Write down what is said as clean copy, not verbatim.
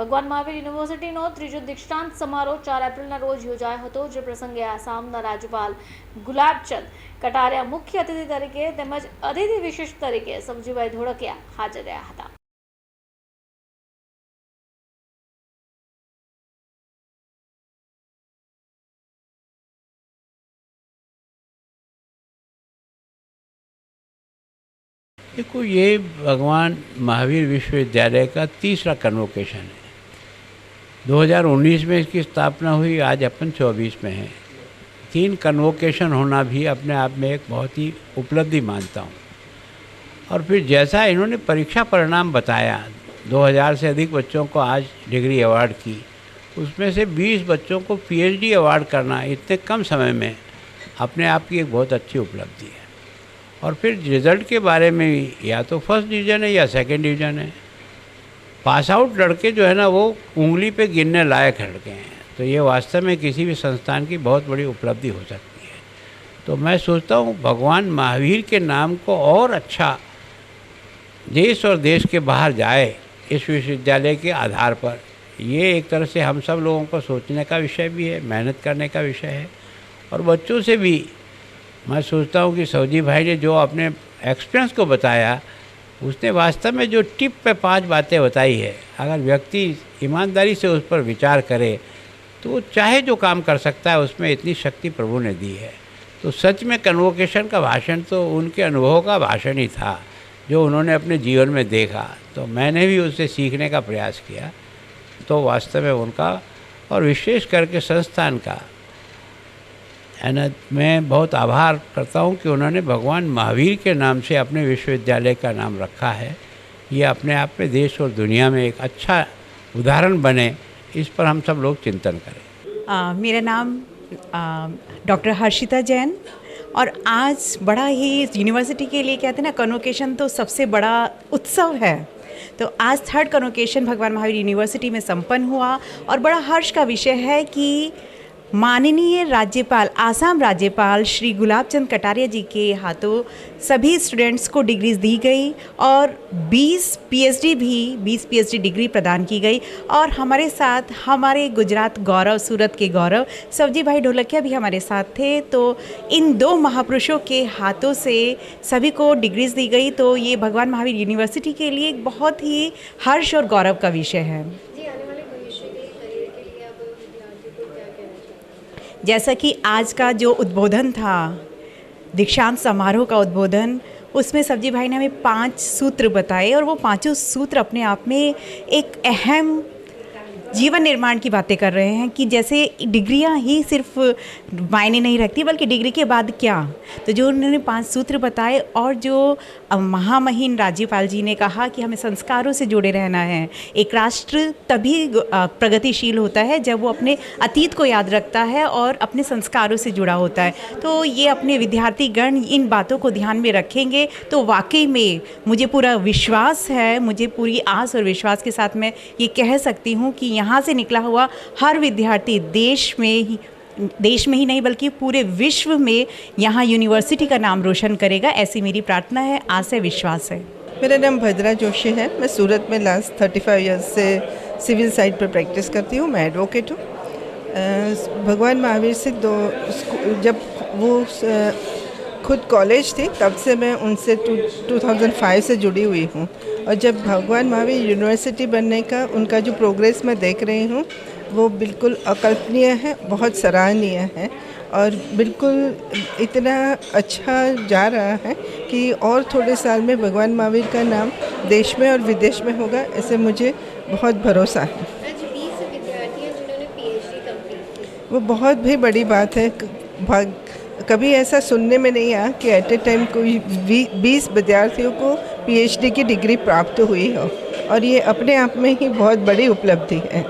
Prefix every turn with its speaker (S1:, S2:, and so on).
S1: ભગવાન મહાવીર યુનિવર્સિટીનો ત્રીજો દીક્ષાંત સમારોહ 4 એપ્રિલના રોજ યોજાયો હતો, જે પ્રસંગે આસામના રાજ્યપાલ ગુલાબચંદ કટારિયા મુખ્ય અતિથિ તરીકે તેમજ અતિથિ વિશિષ્ટ તરીકે સબજીભાઈ ધોળકિયા હાજર રહ્યા હતા।
S2: देखो, ये भगवान महावीर विश्वविद्यालय का तीसरा कन्वोकेशन है। 2019 में इसकी स्थापना हुई, आज अपन 24 में हैं। 3 कन्वोकेशन होना भी अपने आप में एक बहुत ही उपलब्धि मानता हूँ। और फिर जैसा इन्होंने परीक्षा परिणाम बताया, 2000 से अधिक बच्चों को आज डिग्री अवार्ड की, उसमें से 20 बच्चों को पीएचडी अवार्ड करना इतने कम समय में अपने आप की एक बहुत अच्छी उपलब्धि है। और फिर रिज़ल्ट के बारे में भी या तो फर्स्ट डिवीज़न है या सेकंड डिवीज़न है। पास आउट लड़के जो है ना, वो उंगली पे गिनने लायक लड़के हैं। तो ये वास्तव में किसी भी संस्थान की बहुत बड़ी उपलब्धि हो सकती है। तो मैं सोचता हूँ भगवान महावीर के नाम को और अच्छा देश और देश के बाहर जाए इस विश्वविद्यालय के आधार पर। ये एक तरह से हम सब लोगों को सोचने का विषय भी है, मेहनत करने का विषय है। और बच्चों से भी मैं सोचता हूँ कि सौजी भाई ने जो अपने एक्सपीरियंस को बताया, उसने वास्तव में जो टिप पे 5 बातें बताई है, अगर व्यक्ति ईमानदारी से उस पर विचार करे तो वो चाहे जो काम कर सकता है, उसमें इतनी शक्ति प्रभु ने दी है। तो सच में कन्वोकेशन का भाषण तो उनके अनुभव का भाषण ही था, जो उन्होंने अपने जीवन में देखा। तो मैंने भी उससे सीखने का प्रयास किया। तो वास्तव में उनका और विशेष करके संस्थान का मैं बहुत आभार करता हूँ कि उन्होंने भगवान महावीर के नाम से अपने विश्वविद्यालय का नाम रखा है। ये अपने आप में देश और दुनिया में एक अच्छा उदाहरण बने, इस पर हम सब लोग चिंतन करें।
S3: मेरा नाम डॉक्टर हर्षिता जैन, और आज बड़ा ही यूनिवर्सिटी के लिए कहते हैं ना, कन्वोकेशन तो सबसे बड़ा उत्सव है। तो आज 3rd कन्वोकेशन भगवान महावीर यूनिवर्सिटी में संपन्न हुआ, और बड़ा हर्ष का विषय है कि माननीय राज्यपाल, आसाम राज्यपाल श्री गुलाबचंद कटारिया जी के हाथों सभी स्टूडेंट्स को डिग्रीज दी गई, और 20 पीएचडी डिग्री प्रदान की गई। और हमारे साथ हमारे गुजरात गौरव, सूरत के गौरव सब्जी भाई ढोलकिया भी हमारे साथ थे। तो इन 2 महापुरुषों के हाथों से सभी को डिग्रीज दी गई। तो ये भगवान महावीर यूनिवर्सिटी के लिए एक बहुत ही हर्ष और गौरव का विषय है। जैसा कि आज का जो उद्बोधन था, दीक्षांत समारोह का उद्बोधन, उसमें सब्जी भाई ने हमें 5 सूत्र बताए, और वो 5 सूत्र अपने आप में एक अहम जीवन निर्माण की बातें कर रहे हैं कि जैसे डिग्रियां ही सिर्फ मायने नहीं रखती, बल्कि डिग्री के बाद क्या। तो जो उन्होंने 5 सूत्र बताए, और जो महामहिम राज्यपाल जी ने कहा कि हमें संस्कारों से जुड़े रहना है। एक राष्ट्र तभी प्रगतिशील होता है जब वो अपने अतीत को याद रखता है और अपने संस्कारों से जुड़ा होता है। तो ये अपने विद्यार्थीगण इन बातों को ध्यान में रखेंगे तो वाकई में मुझे पूरा विश्वास है, मुझे पूरी आस और विश्वास के साथ मैं ये कह सकती हूँ कि यहाँ से निकला हुआ हर विद्यार्थी देश में ही नहीं बल्कि पूरे विश्व में यहाँ यूनिवर्सिटी का नाम रोशन करेगा। ऐसी मेरी प्रार्थना है, आस है, विश्वास है।
S4: मेरा नाम भद्रा जोशी है। मैं सूरत में लास्ट 35 इयर्स से सिविल साइड पर प्रैक्टिस करती हूँ। मैं एडवोकेट हूँ। भगवान महावीर से जब वो खुद कॉलेज थी, तब से मैं उनसे 2005 से जुड़ी हुई हूँ। और जब भगवान महावीर यूनिवर्सिटी बनने का उनका जो प्रोग्रेस मैं देख रही हूँ, वो बिल्कुल अकल्पनीय है, बहुत सराहनीय है, और बिल्कुल इतना अच्छा जा रहा है कि और थोड़े साल में भगवान महावीर का नाम देश में और विदेश में होगा, ऐसे मुझे बहुत भरोसा है।
S5: आज 20 विद्यार्थी हैं जिन्होंने पीएचडी कंप्लीट की।
S4: वो बहुत भी बड़ी बात है। कभी ऐसा सुनने में नहीं आया कि एट ए टाइम कोई 20 विद्यार्थियों को पीएचडी की डिग्री प्राप्त हुई हो, और ये अपने आप में ही बहुत बड़ी उपलब्धि है।